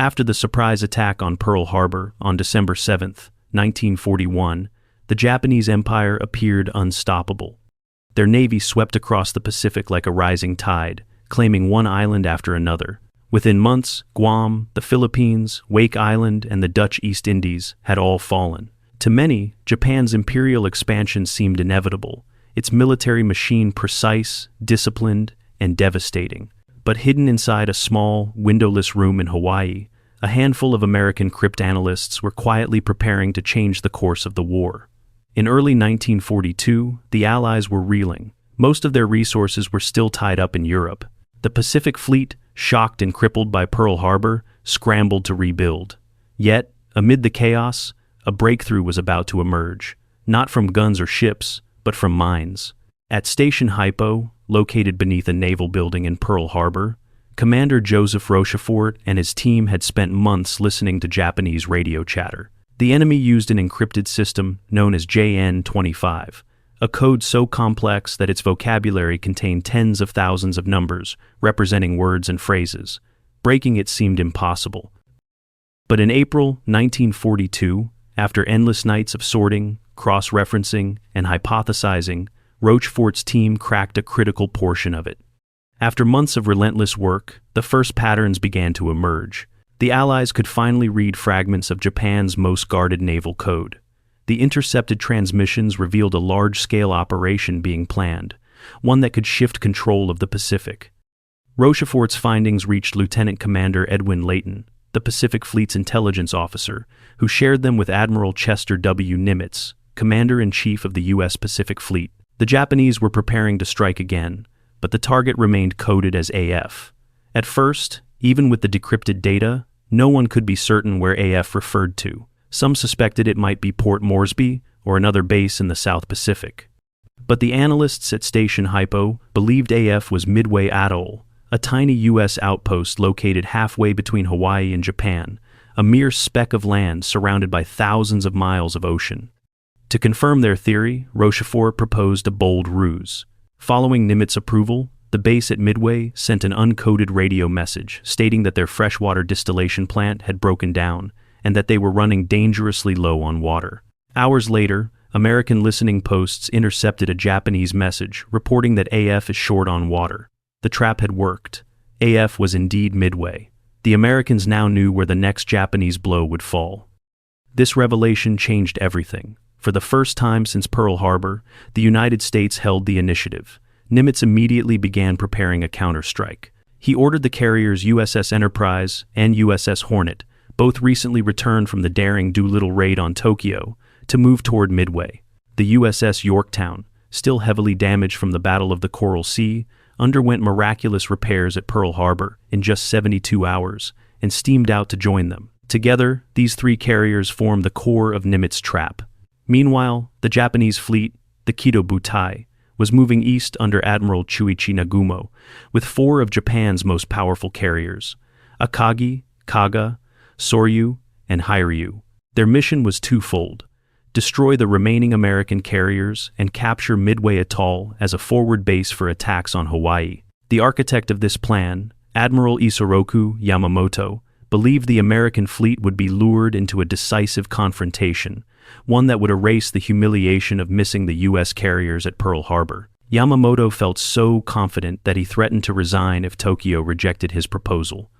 After the surprise attack on Pearl Harbor on December 7, 1941, the Japanese Empire appeared unstoppable. Their navy swept across the Pacific like a rising tide, claiming one island after another. Within months, Guam, the Philippines, Wake Island, and the Dutch East Indies had all fallen. To many, Japan's imperial expansion seemed inevitable, its military machine precise, disciplined, and devastating. But hidden inside a small, windowless room in Hawaii, a handful of American cryptanalysts were quietly preparing to change the course of the war. In early 1942, the Allies were reeling. Most of their resources were still tied up in Europe. The Pacific Fleet, shocked and crippled by Pearl Harbor, scrambled to rebuild. Yet, amid the chaos, a breakthrough was about to emerge, not from guns or ships, but from minds. At Station HYPO, located beneath a naval building in Pearl Harbor, Commander Joseph Rochefort and his team had spent months listening to Japanese radio chatter. The enemy used an encrypted system known as JN-25, a code so complex that its vocabulary contained tens of thousands of numbers representing words and phrases. Breaking it seemed impossible. But in April 1942, after endless nights of sorting, cross-referencing, and hypothesizing, Rochefort's team cracked a critical portion of it. After months of relentless work, the first patterns began to emerge. The Allies could finally read fragments of Japan's most guarded naval code. The intercepted transmissions revealed a large-scale operation being planned, one that could shift control of the Pacific. Rochefort's findings reached Lieutenant Commander Edwin Layton, the Pacific Fleet's intelligence officer, who shared them with Admiral Chester W. Nimitz, Commander-in-Chief of the U.S. Pacific Fleet. The Japanese were preparing to strike again, but the target remained coded as AF. At first, even with the decrypted data, no one could be certain where AF referred to. Some suspected it might be Port Moresby or another base in the South Pacific. But the analysts at Station HYPO believed AF was Midway Atoll, a tiny U.S. outpost located halfway between Hawaii and Japan, a mere speck of land surrounded by thousands of miles of ocean. To confirm their theory, Rochefort proposed a bold ruse. Following Nimitz's approval, the base at Midway sent an uncoded radio message stating that their freshwater distillation plant had broken down and that they were running dangerously low on water. Hours later, American listening posts intercepted a Japanese message reporting that AF is short on water. The trap had worked. AF was indeed Midway. The Americans now knew where the next Japanese blow would fall. This revelation changed everything. For the first time since Pearl Harbor, the United States held the initiative. Nimitz immediately began preparing a counterstrike. He ordered the carriers USS Enterprise and USS Hornet, both recently returned from the daring Doolittle raid on Tokyo, to move toward Midway. The USS Yorktown, still heavily damaged from the Battle of the Coral Sea, underwent miraculous repairs at Pearl Harbor in just 72 hours and steamed out to join them. Together, these three carriers formed the core of Nimitz's trap. Meanwhile, the Japanese fleet, the Kido Butai, was moving east under Admiral Chuichi Nagumo, with four of Japan's most powerful carriers, Akagi, Kaga, Soryu, and Hairyu. Their mission was twofold: destroy the remaining American carriers and capture Midway Atoll as a forward base for attacks on Hawaii. The architect of this plan, Admiral Isoroku Yamamoto, believed the American fleet would be lured into a decisive confrontation, one that would erase the humiliation of missing the U.S. carriers at Pearl Harbor. Yamamoto felt so confident that he threatened to resign if Tokyo rejected his proposal.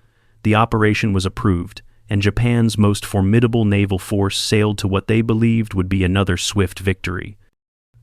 The operation was approved, and Japan's most formidable naval force sailed to what they believed would be another swift victory.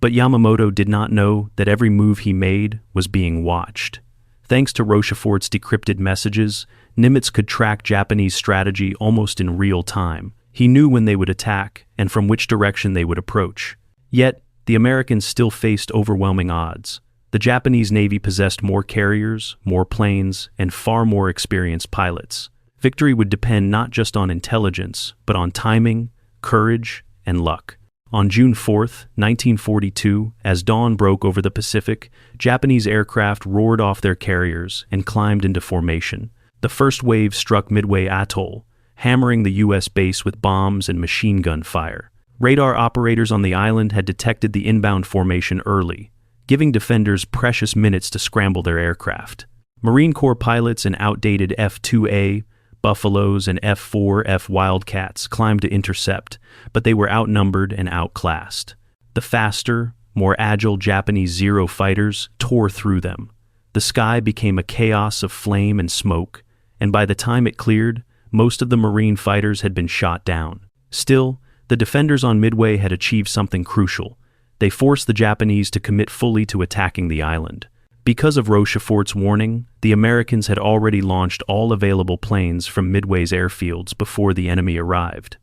But Yamamoto did not know that every move he made was being watched. Thanks to Rochefort's decrypted messages, Nimitz could track Japanese strategy almost in real time. He knew when they would attack and from which direction they would approach. Yet, the Americans still faced overwhelming odds. The Japanese Navy possessed more carriers, more planes, and far more experienced pilots. Victory would depend not just on intelligence, but on timing, courage, and luck. On June 4, 1942, as dawn broke over the Pacific, Japanese aircraft roared off their carriers and climbed into formation. The first wave struck Midway Atoll, hammering the U.S. base with bombs and machine gun fire. Radar operators on the island had detected the inbound formation early, giving defenders precious minutes to scramble their aircraft. Marine Corps pilots in outdated F-2A Buffaloes and F-4F Wildcats climbed to intercept, but they were outnumbered and outclassed. The faster, more agile Japanese Zero fighters tore through them. The sky became a chaos of flame and smoke, and by the time it cleared, most of the Marine fighters had been shot down. Still, the defenders on Midway had achieved something crucial. They forced the Japanese to commit fully to attacking the island. Because of Rochefort's warning, the Americans had already launched all available planes from Midway's airfields before the enemy arrived.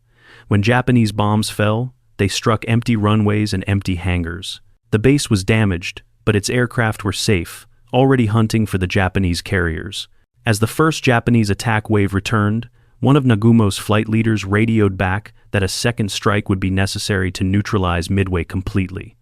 When Japanese bombs fell, they struck empty runways and empty hangars. The base was damaged, but its aircraft were safe, already hunting for the Japanese carriers. As the first Japanese attack wave returned, one of Nagumo's flight leaders radioed back that a second strike would be necessary to neutralize Midway completely.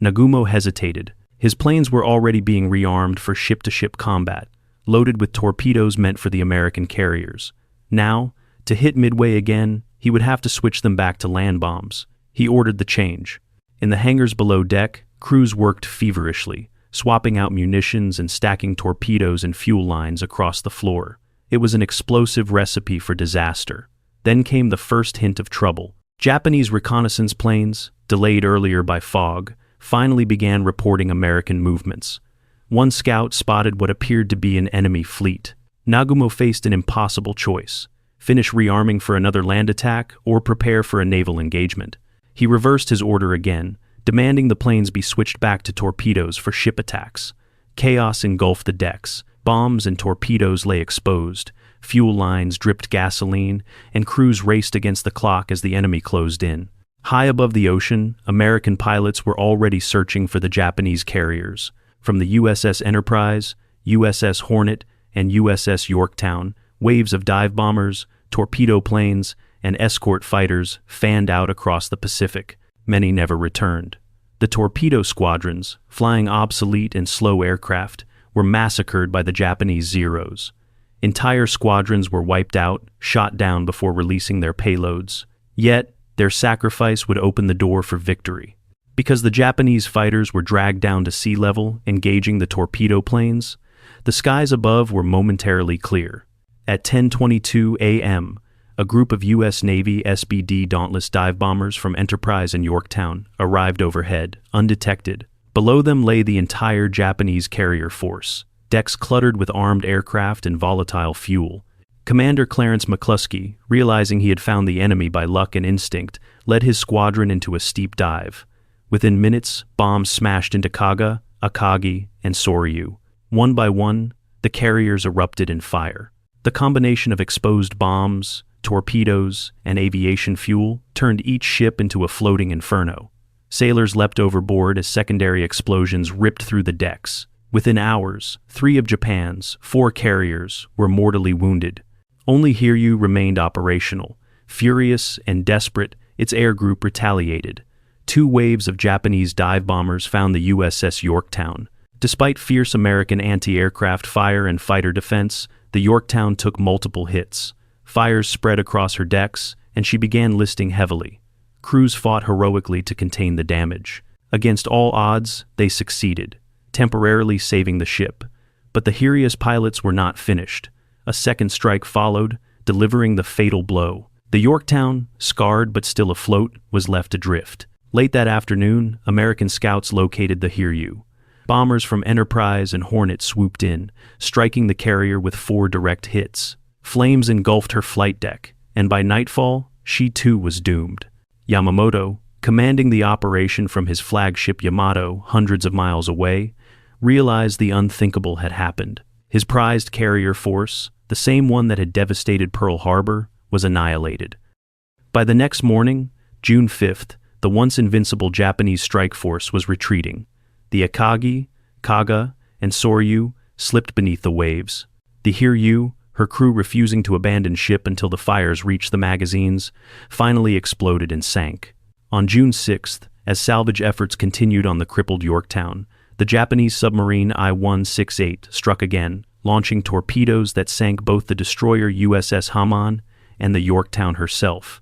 Nagumo hesitated. His planes were already being rearmed for ship-to-ship combat, loaded with torpedoes meant for the American carriers. Now, to hit Midway again, he would have to switch them back to land bombs. He ordered the change. In the hangars below deck, crews worked feverishly, swapping out munitions and stacking torpedoes and fuel lines across the floor. It was an explosive recipe for disaster. Then came the first hint of trouble. Japanese reconnaissance planes, delayed earlier by fog, finally began reporting American movements. One scout spotted what appeared to be an enemy fleet. Nagumo faced an impossible choice: finish rearming for another land attack or prepare for a naval engagement. He reversed his order again, demanding the planes be switched back to torpedoes for ship attacks. Chaos engulfed the decks. Bombs and torpedoes lay exposed. Fuel lines dripped gasoline, and crews raced against the clock as the enemy closed in. High above the ocean, American pilots were already searching for the Japanese carriers. From the USS Enterprise, USS Hornet, and USS Yorktown, waves of dive bombers, torpedo planes, and escort fighters fanned out across the Pacific. Many never returned. The torpedo squadrons, flying obsolete and slow aircraft, were massacred by the Japanese Zeros. Entire squadrons were wiped out, shot down before releasing their payloads. Yet, their sacrifice would open the door for victory. Because the Japanese fighters were dragged down to sea level, engaging the torpedo planes, the skies above were momentarily clear. At 10:22 a.m., a group of U.S. Navy SBD Dauntless dive bombers from Enterprise and Yorktown arrived overhead, undetected. Below them lay the entire Japanese carrier force, decks cluttered with armed aircraft and volatile fuel. Commander Clarence McCluskey, realizing he had found the enemy by luck and instinct, led his squadron into a steep dive. Within minutes, bombs smashed into Kaga, Akagi, and Soryu. One by one, the carriers erupted in fire. The combination of exposed bombs, torpedoes, and aviation fuel turned each ship into a floating inferno. Sailors leapt overboard as secondary explosions ripped through the decks. Within hours, 3 of Japan's 4 carriers were mortally wounded. Only Hiryu remained operational. Furious and desperate, its air group retaliated. 2 waves of Japanese dive bombers found the USS Yorktown. Despite fierce American anti-aircraft fire and fighter defense, the Yorktown took multiple hits. Fires spread across her decks, and she began listing heavily. Crews fought heroically to contain the damage. Against all odds, they succeeded, temporarily saving the ship. But the Hiryu's pilots were not finished. A second strike followed, delivering the fatal blow. The Yorktown, scarred but still afloat, was left adrift. Late that afternoon, American scouts located the Hiryu. Bombers from Enterprise and Hornet swooped in, striking the carrier with 4 direct hits. Flames engulfed her flight deck, and by nightfall, she too was doomed. Yamamoto, commanding the operation from his flagship Yamato hundreds of miles away, realized the unthinkable had happened. His prized carrier force, the same one that had devastated Pearl Harbor, was annihilated. By the next morning, June 5th, the once invincible Japanese strike force was retreating. The Akagi, Kaga, and Soryu slipped beneath the waves. The Hiryu, her crew refusing to abandon ship until the fires reached the magazines, finally exploded and sank. On June 6th, as salvage efforts continued on the crippled Yorktown, the Japanese submarine I-168 struck again, launching torpedoes that sank both the destroyer USS Hamon and the Yorktown herself.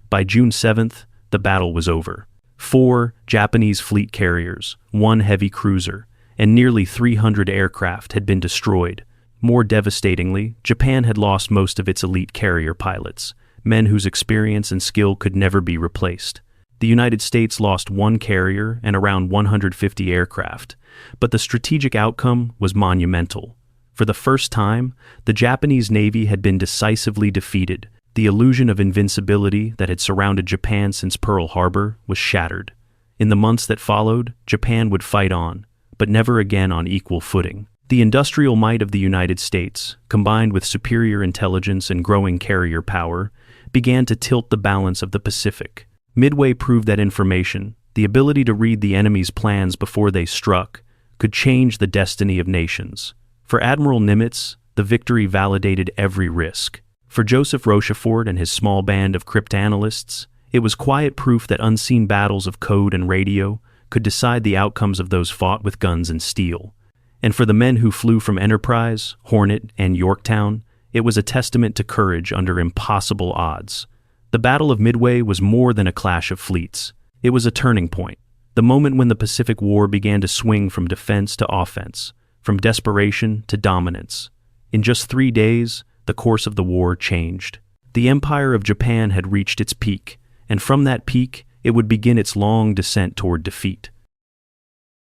By June 7th, the battle was over. 4 Japanese fleet carriers, 1 heavy cruiser, and nearly 300 aircraft had been destroyed. More devastatingly, Japan had lost most of its elite carrier pilots, men whose experience and skill could never be replaced. The United States lost one carrier and around 150 aircraft, but the strategic outcome was monumental. For the first time, the Japanese Navy had been decisively defeated. The illusion of invincibility that had surrounded Japan since Pearl Harbor was shattered. In the months that followed, Japan would fight on, but never again on equal footing. The industrial might of the United States, combined with superior intelligence and growing carrier power, began to tilt the balance of the Pacific. Midway proved that information, the ability to read the enemy's plans before they struck, could change the destiny of nations. For Admiral Nimitz, the victory validated every risk. For Joseph Rochefort and his small band of cryptanalysts, it was quiet proof that unseen battles of code and radio could decide the outcomes of those fought with guns and steel. And for the men who flew from Enterprise, Hornet, and Yorktown, it was a testament to courage under impossible odds. The Battle of Midway was more than a clash of fleets. It was a turning point, the moment when the Pacific War began to swing from defense to offense, from desperation to dominance. In just 3 days, the course of the war changed. The Empire of Japan had reached its peak, and from that peak, it would begin its long descent toward defeat.